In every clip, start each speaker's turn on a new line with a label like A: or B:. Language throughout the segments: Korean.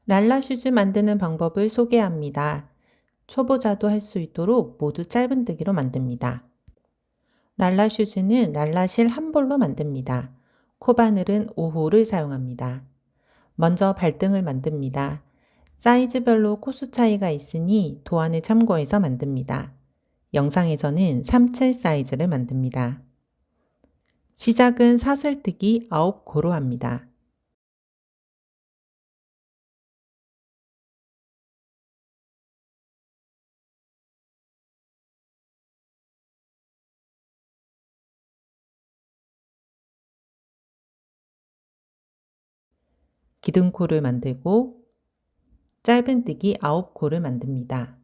A: 랄라 슈즈 만드는 방법을 소개합니다. 초보자도 할 수 있도록 모두 짧은뜨기로 만듭니다. 랄라 슈즈는 랄라실 한 볼로 만듭니다. 코바늘은 5호를 사용합니다. 먼저 발등을 만듭니다. 사이즈별로 코수 차이가 있으니 도안을 참고해서 만듭니다. 영상에서는 37 사이즈를 만듭니다. 시작은 사슬뜨기 9코로 합니다. 기둥코를 만들고 짧은뜨기 9코를 만듭니다.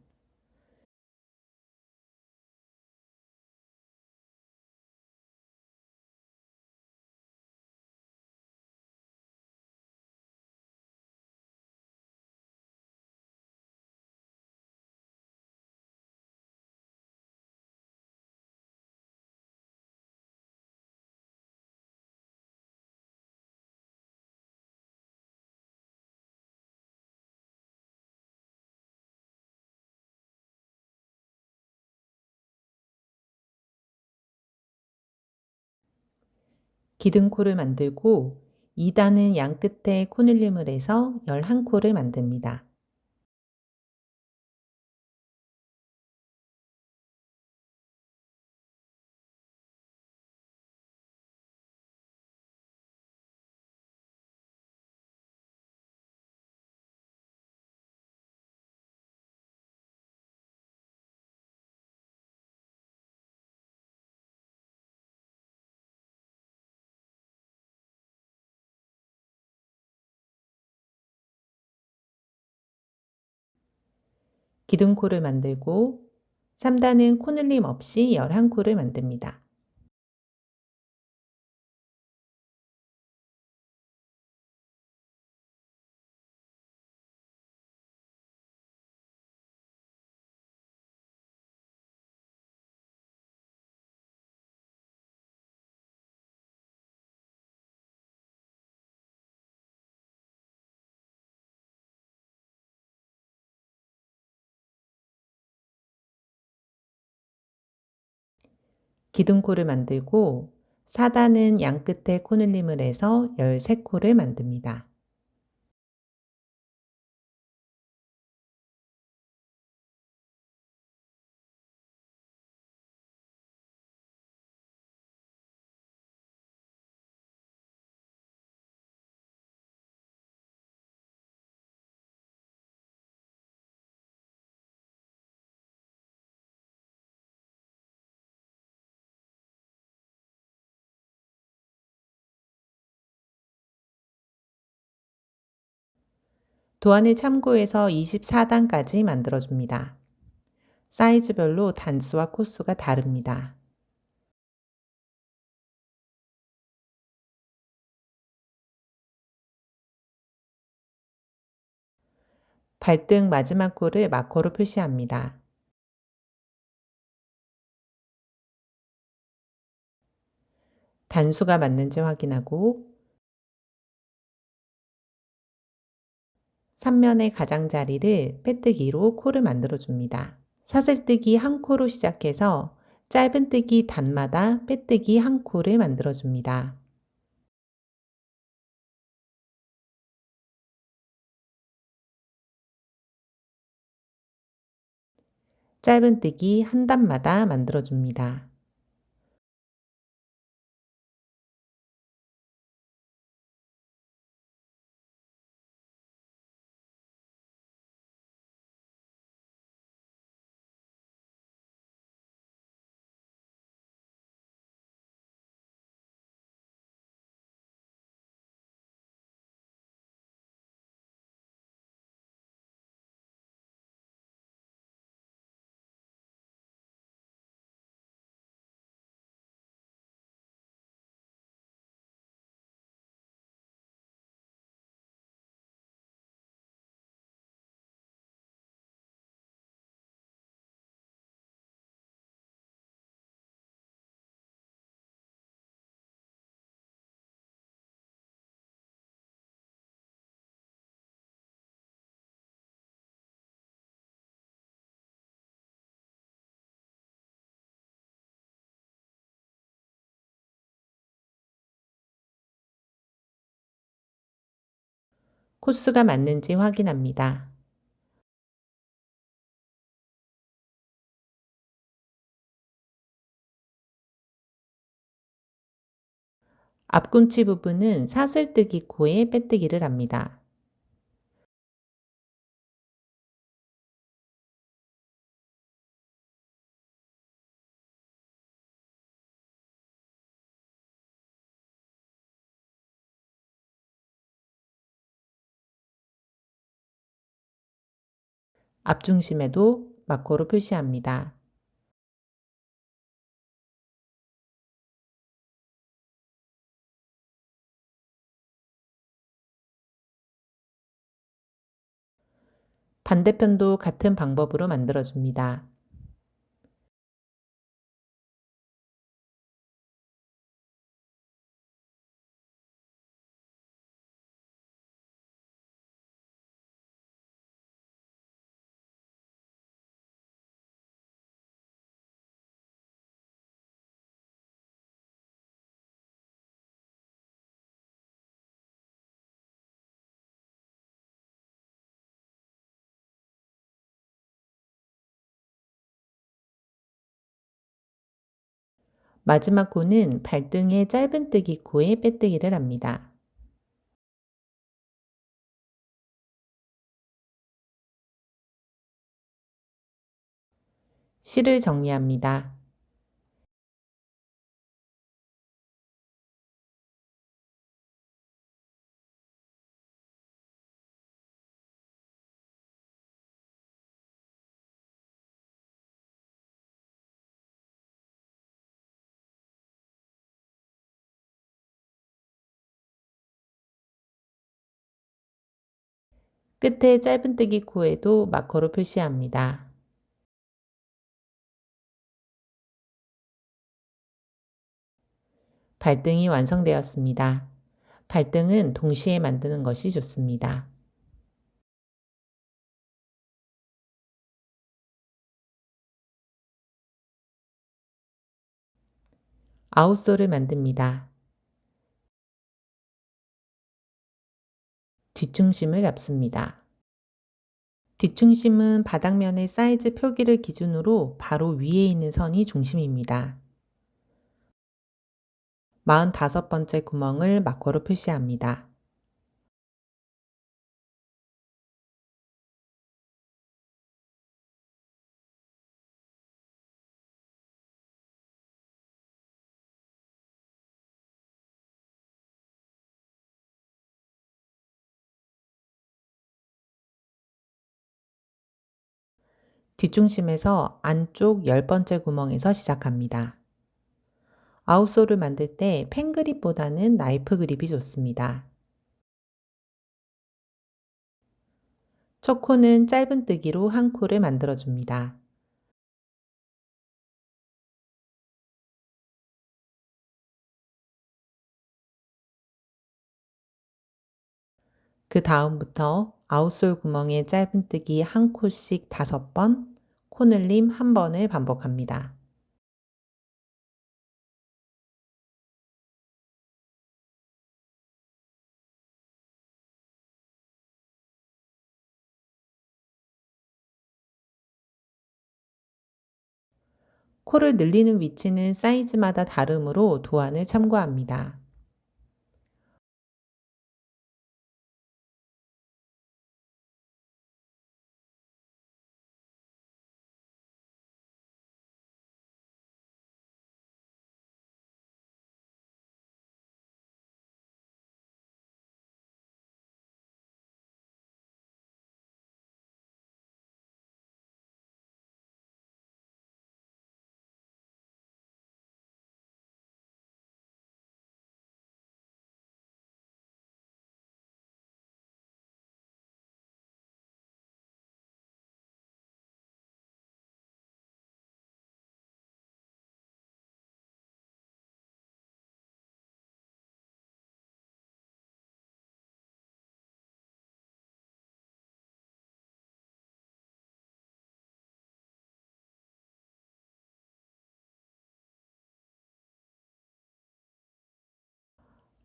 A: 기둥코를 만들고 2단은 양 끝에 코늘림을 해서 11코를 만듭니다. 기둥코를 만들고 3단은 코늘림 없이 11코를 만듭니다. 기둥코를 만들고 4단은 양 끝에 코늘림을 해서 13코를 만듭니다. 도안을 참고해서 24단까지 만들어줍니다. 사이즈별로 단수와 코수가 다릅니다. 발등 마지막 코를 마커로 표시합니다. 단수가 맞는지 확인하고 3면의 가장자리를 빼뜨기로 코를 만들어줍니다. 사슬뜨기 한 코로 시작해서 짧은뜨기 단마다 빼뜨기 한 코를 만들어줍니다. 짧은뜨기 한 단마다 만들어줍니다. 코스가 맞는지 확인합니다. 앞꿈치 부분은 사슬뜨기 코에 빼뜨기를 합니다. 앞중심에도 마커로 표시합니다. 반대편도 같은 방법으로 만들어줍니다. 마지막 코는 발등의 짧은뜨기 코에 빼뜨기를 합니다. 실을 정리합니다. 끝에 짧은뜨기 코에도 마커로 표시합니다. 발등이 완성되었습니다. 발등은 동시에 만드는 것이 좋습니다. 아웃솔을 만듭니다. 뒷중심을 잡습니다. 뒷중심은 바닥면의 사이즈 표기를 기준으로 바로 위에 있는 선이 중심입니다. 45번째 구멍을 마커로 표시합니다. 뒷중심에서 안쪽 10번째 구멍에서 시작합니다. 아웃솔을 만들 때 펜그립보다는 나이프 그립이 좋습니다. 첫 코는 짧은뜨기로 한 코를 만들어줍니다. 그 다음부터 아웃솔 구멍에 짧은뜨기 한 코씩 5번, 코늘림 한 번을 반복합니다. 코를 늘리는 위치는 사이즈마다 다르므로 도안을 참고합니다.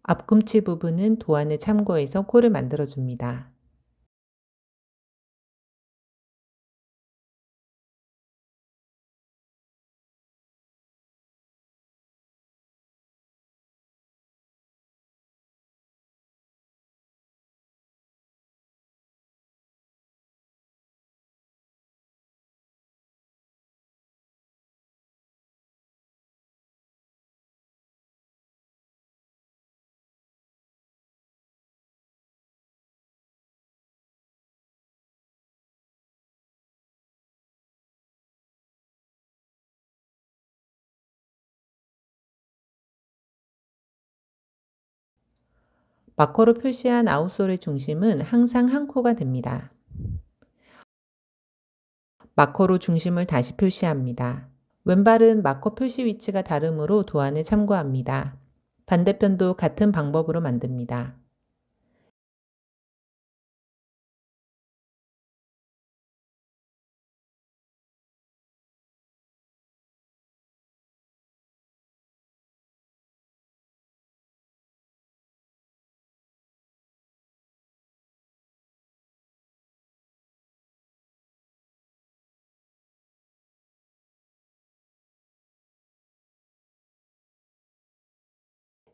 A: 앞꿈치 부분은 도안을 참고해서 코를 만들어줍니다. 마커로 표시한 아웃솔의 중심은 항상 한 코가 됩니다. 마커로 중심을 다시 표시합니다. 왼발은 마커 표시 위치가 다르므로 도안을 참고합니다. 반대편도 같은 방법으로 만듭니다.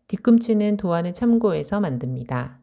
A: 뒤꿈치는 도안을 참고해서 만듭니다.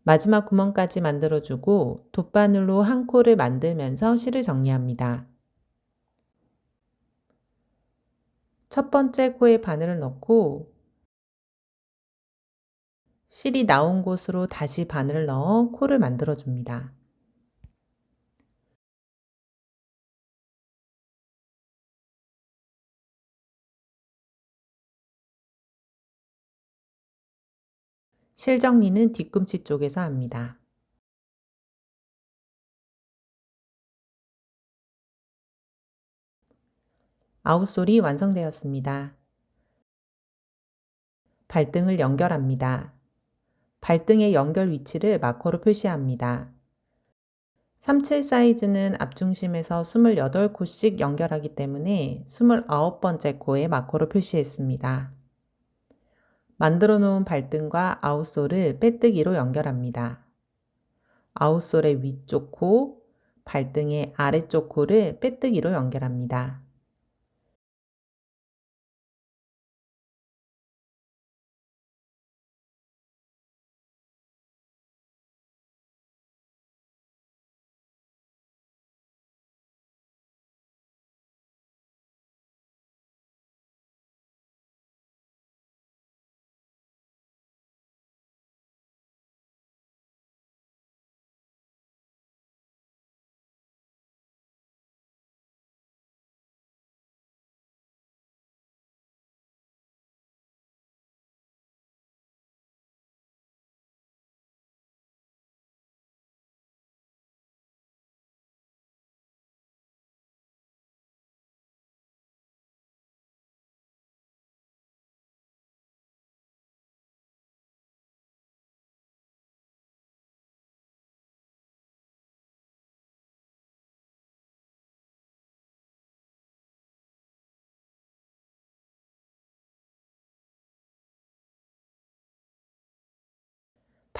A: 마지막 구멍까지 만들어주고 돗바늘로 한 코를 만들면서 실을 정리합니다. 첫 번째 코에 바늘을 넣고 실이 나온 곳으로 다시 바늘을 넣어 코를 만들어줍니다. 실 정리는 뒤꿈치 쪽에서 합니다. 아웃솔이 완성되었습니다. 발등을 연결합니다. 발등의 연결 위치를 마커로 표시합니다. 37 사이즈는 앞중심에서 28코씩 연결하기 때문에 29번째 코에 마커로 표시했습니다. 만들어 놓은 발등과 아웃솔을 빼뜨기로 연결합니다. 아웃솔의 위쪽 코, 발등의 아래쪽 코를 빼뜨기로 연결합니다.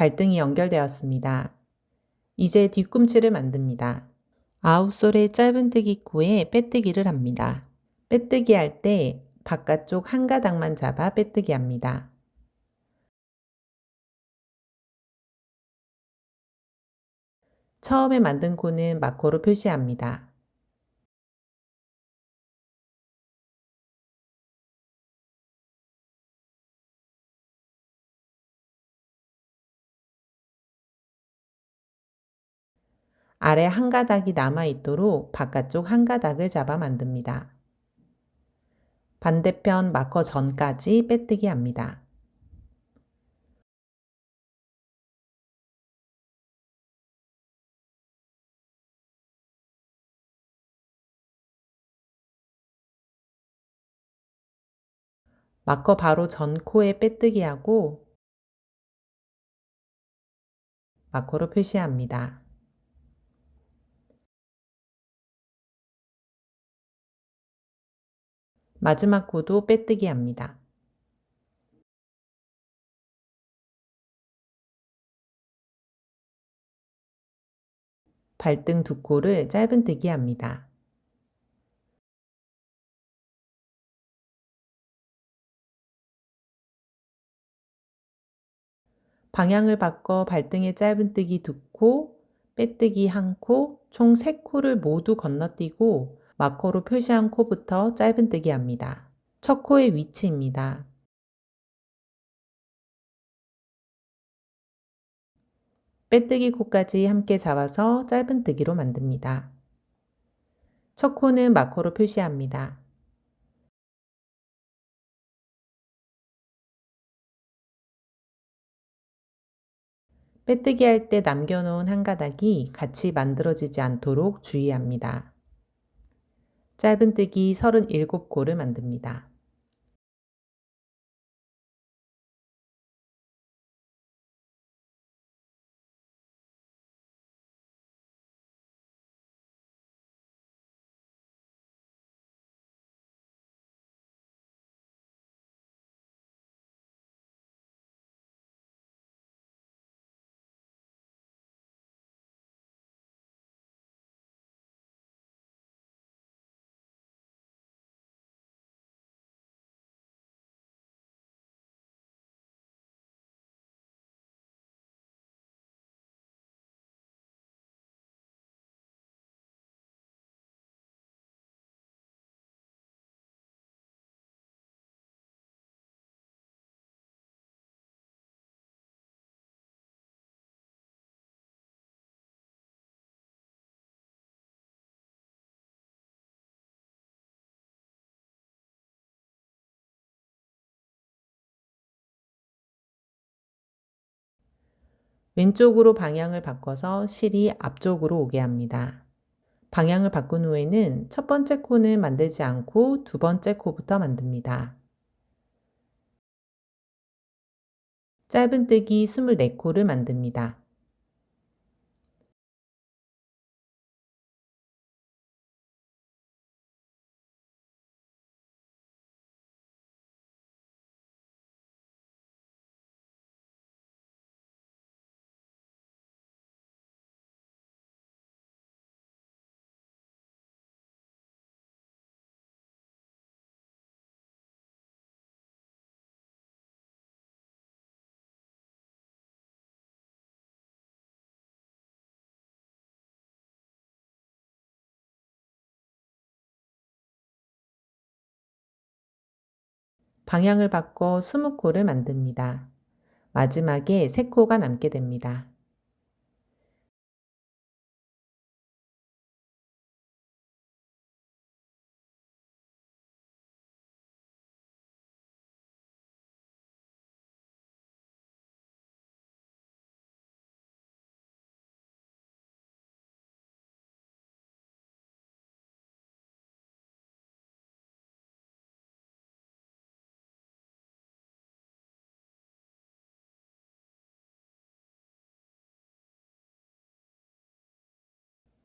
A: 발등이 연결되었습니다. 이제 뒤꿈치를 만듭니다. 아웃솔의 짧은뜨기 코에 빼뜨기를 합니다. 빼뜨기 할 때 바깥쪽 한 가닥만 잡아 빼뜨기 합니다. 처음에 만든 코는 마커로 표시합니다. 아래 한 가닥이 남아있도록 바깥쪽 한 가닥을 잡아 만듭니다. 반대편 마커 전까지 빼뜨기 합니다. 마커 바로 전 코에 빼뜨기 하고 마커로 표시합니다. 마지막 코도 빼뜨기 합니다. 발등 두 코를 짧은뜨기 합니다. 방향을 바꿔 발등에 짧은뜨기 두 코, 빼뜨기 한 코, 총 3코를 모두 건너뛰고 마커로 표시한 코부터 짧은뜨기 합니다. 첫 코의 위치입니다. 빼뜨기 코까지 함께 잡아서 짧은뜨기로 만듭니다. 첫 코는 마커로 표시합니다. 빼뜨기 할 때 남겨놓은 한 가닥이 같이 만들어지지 않도록 주의합니다. 짧은뜨기 37코를 만듭니다. 왼쪽으로 방향을 바꿔서 실이 앞쪽으로 오게 합니다. 방향을 바꾼 후에는 첫 번째 코는 만들지 않고 두 번째 코부터 만듭니다. 짧은뜨기 24코를 만듭니다. 방향을 바꿔 20코를 만듭니다. 마지막에 3코가 남게 됩니다.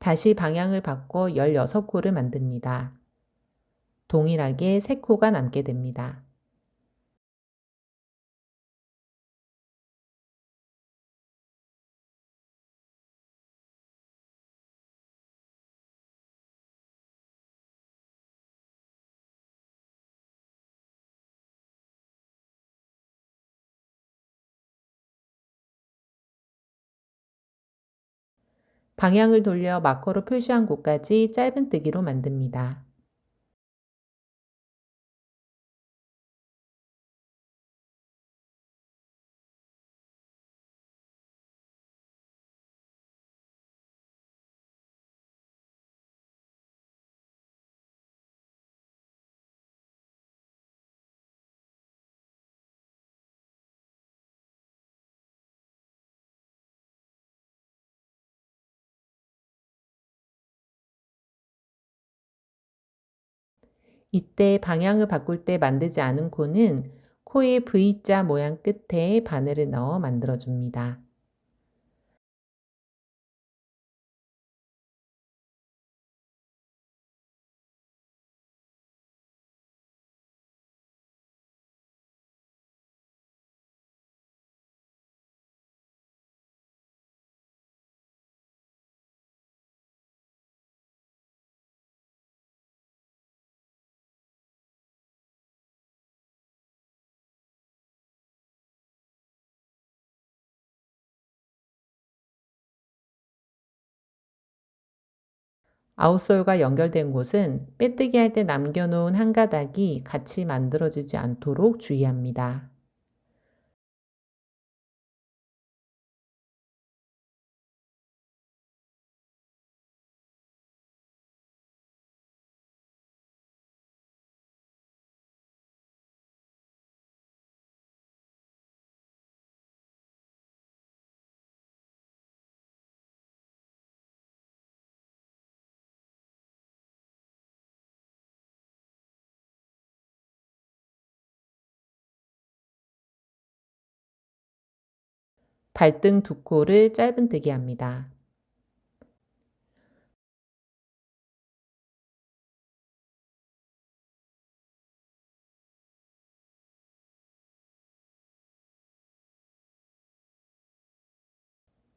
A: 다시 방향을 바꿔 16코를 만듭니다. 동일하게 3코가 남게 됩니다. 방향을 돌려 마커로 표시한 곳까지 짧은뜨기로 만듭니다. 이때 방향을 바꿀 때 만들지 않은 코는 코의 V자 모양 끝에 바늘을 넣어 만들어줍니다. 아웃솔과 연결된 곳은 빼뜨기 할 때 남겨놓은 한 가닥이 같이 만들어지지 않도록 주의합니다. 발등 두 코를 짧은뜨기 합니다.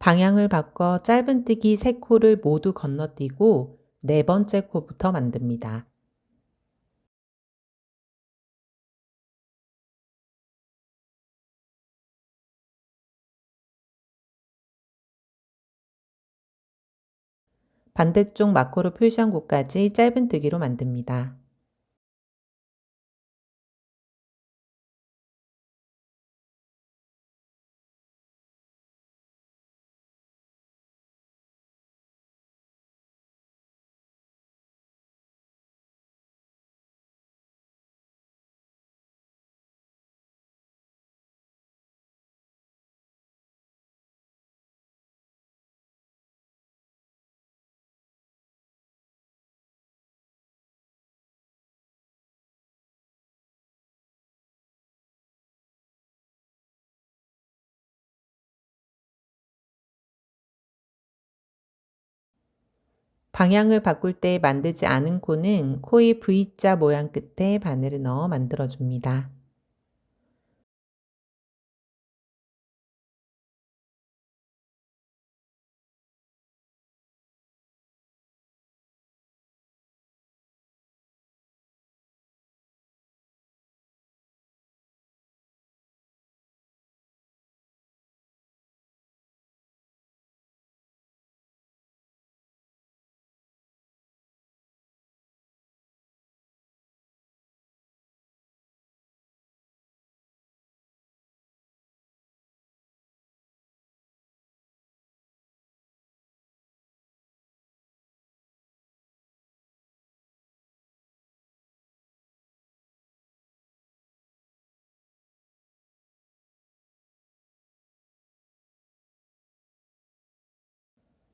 A: 방향을 바꿔 짧은뜨기 세 코를 모두 건너뛰고 네 번째 코부터 만듭니다. 반대쪽 마커로 표시한 곳까지 짧은뜨기로 만듭니다. 방향을 바꿀 때 만들지 않은 코는 코의 V자 모양 끝에 바늘을 넣어 만들어줍니다.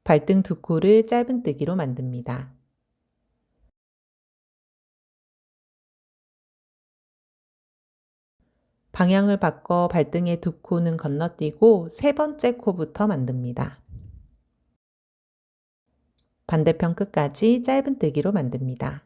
A: 발등 두 코를 짧은뜨기로 만듭니다. 방향을 바꿔 발등의 두 코는 건너뛰고 세 번째 코부터 만듭니다. 반대편 끝까지 짧은뜨기로 만듭니다.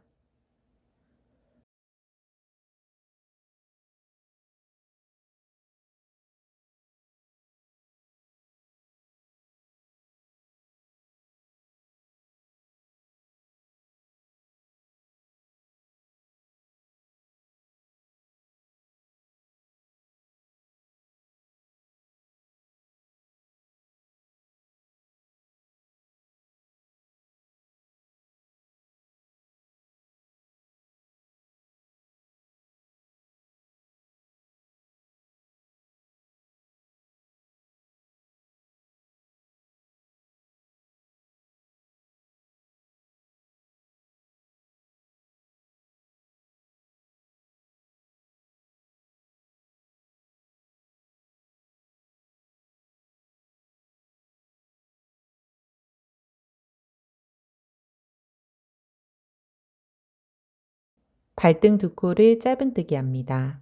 A: 발등 두 코를 짧은뜨기 합니다.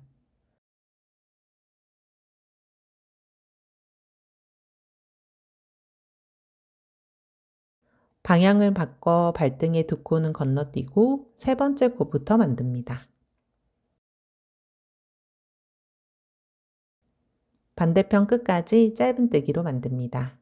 A: 방향을 바꿔 발등의 두 코는 건너뛰고 세 번째 코부터 만듭니다. 반대편 끝까지 짧은뜨기로 만듭니다.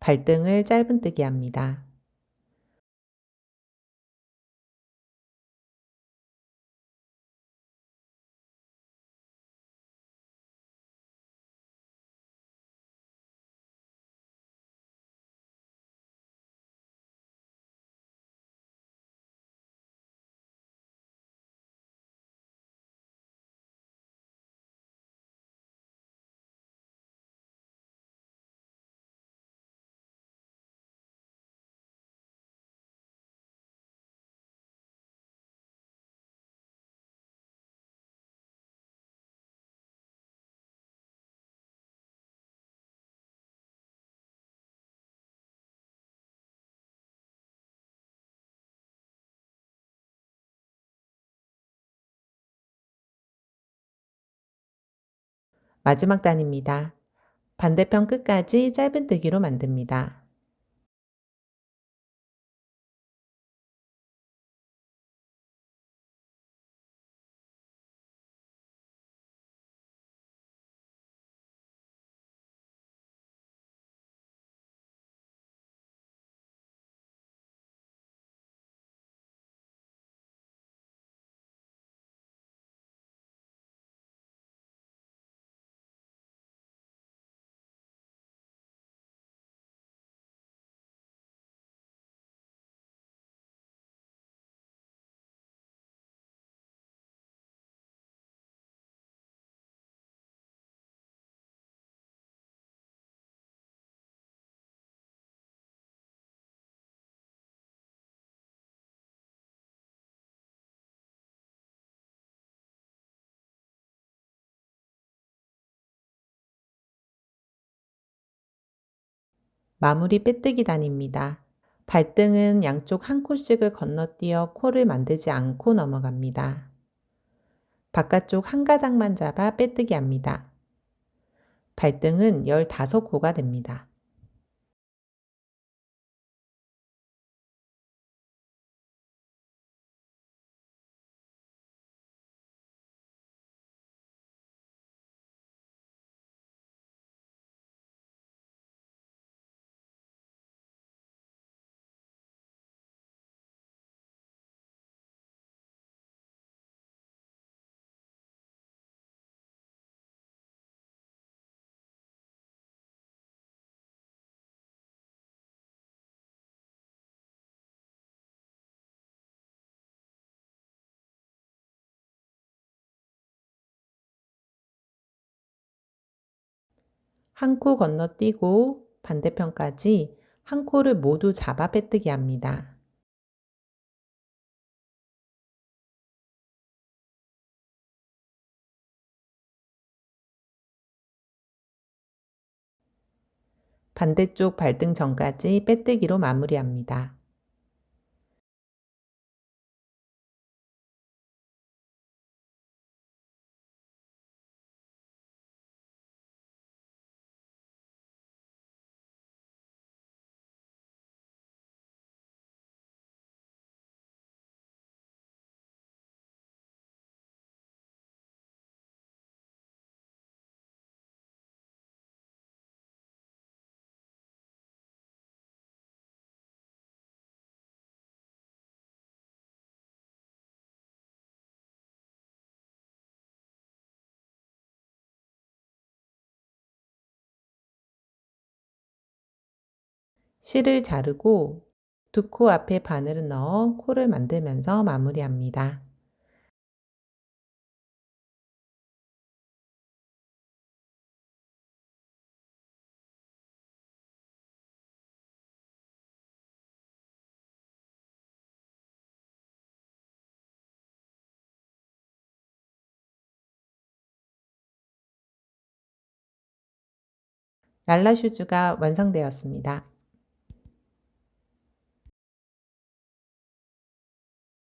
A: 발등을 짧은뜨기 합니다. 마지막 단입니다. 반대편 끝까지 짧은뜨기로 만듭니다. 마무리 빼뜨기 단입니다. 발등은 양쪽 한 코씩을 건너뛰어 코를 만들지 않고 넘어갑니다. 바깥쪽 한 가닥만 잡아 빼뜨기 합니다. 발등은 15코가 됩니다. 한 코 건너뛰고 반대편까지 한 코를 모두 잡아 빼뜨기 합니다. 반대쪽 발등 전까지 빼뜨기로 마무리합니다. 실을 자르고 두 코 앞에 바늘을 넣어 코를 만들면서 마무리합니다. 날라 슈즈가 완성되었습니다.